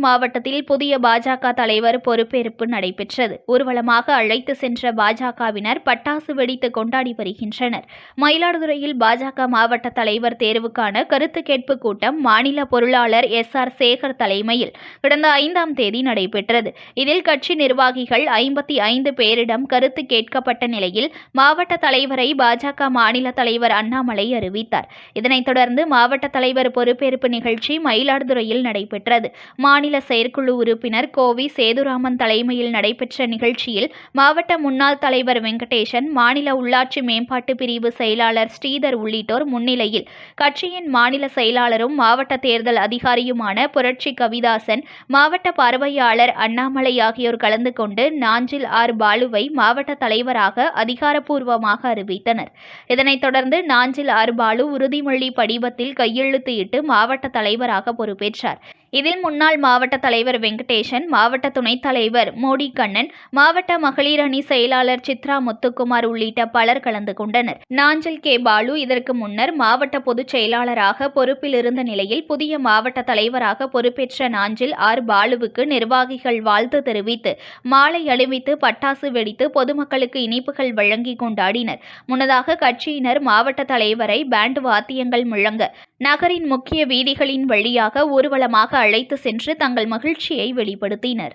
மாவட்டத்தில் புதிய பாஜக தலைவர் பொறுப்பேற்பு நடைபெற்றது. ஊர்வலமாக அழைத்து சென்ற பாஜகவினர் பட்டாசு வெடித்து கொண்டாடி வருகின்றனர். மயிலாடுதுறையில் பாஜக மாவட்ட தலைவர் தேர்வுக்கான கருத்து கேட்பு கூட்டம் மாநில பொருளாளர் SR சேகர் தலைமையில் கடந்த 5ஆம் தேதி நடைபெற்றது. இதில் கட்சி நிர்வாகிகள் 55 பேரிடம் கருத்து கேட்கப்பட்ட நிலையில் மாவட்ட தலைவரை பாஜக மாநில தலைவர் அண்ணாமலை அறிவித்தார். இதனைத் தொடர்ந்து மாவட்ட தலைவர் பொறுப்பேற்பு நிகழ்ச்சி மயிலாடுதுறையில் நடைபெற்றது. மாநில செயற்குழு உறுப்பினர் கோவி சேதுராமன் தலைமையில் நடைபெற்ற நிகழ்ச்சியில் மாவட்ட முன்னாள் தலைவர் வெங்கடேசன், மாநில உள்ளாட்சி மேம்பாட்டு பிரிவு செயலாளர் ஸ்ரீதர் உள்ளிட்டோர் முன்னிலையில் கட்சியின் மாநில செயலாளரும் மாவட்ட தேர்தல் அதிகாரியுமான புரட்சி கவிதாசன், மாவட்ட பார்வையாளர் அண்ணாமலை ஆகியோர் கலந்து கொண்டு நாஞ்சில் பாலுவை மாவட்ட தலைவராக அதிகாரப்பூர்வமாக அறிவித்தனர். இதனைத் தொடர்ந்து நாஞ்சில் பாலு உறுதிமொழி படிவத்தில் கையெழுத்து இட்டு மாவட்ட தலைவராக பொறுப்பேற்றார். இதில் முன்னாள் மாவட்ட தலைவர் வெங்கடேசன், மாவட்ட துணைத் தலைவர் மோடி கண்ணன், மாவட்ட மகளிர் அணி செயலாளர் சித்ரா முத்துக்குமார் உள்ளிட்ட பலர் கலந்து கொண்டனர். நாஞ்சில் பாலு இதற்கு முன்னர் மாவட்ட பொதுச் செயலாளராக பொறுப்பில் இருந்த நிலையில் புதிய மாவட்ட தலைவராக பொறுப்பேற்ற நாஞ்சில் பாலுவுக்கு நிர்வாகிகள் வாழ்த்து தெரிவித்து மாலை அணிவித்து பட்டாசு வெடித்து பொதுமக்களுக்கு இனிப்புகள் வழங்கி கொண்டாடினர். முன்னதாக கட்சியினர் மாவட்ட தலைவரை பேண்ட் வாத்தியங்கள் முழங்க நகரின் முக்கிய வீதிகளின் வழியாக ஊர்வலமாக அழைத்து சென்று தங்கள் மகிழ்ச்சியை வெளிப்படுத்தினர்.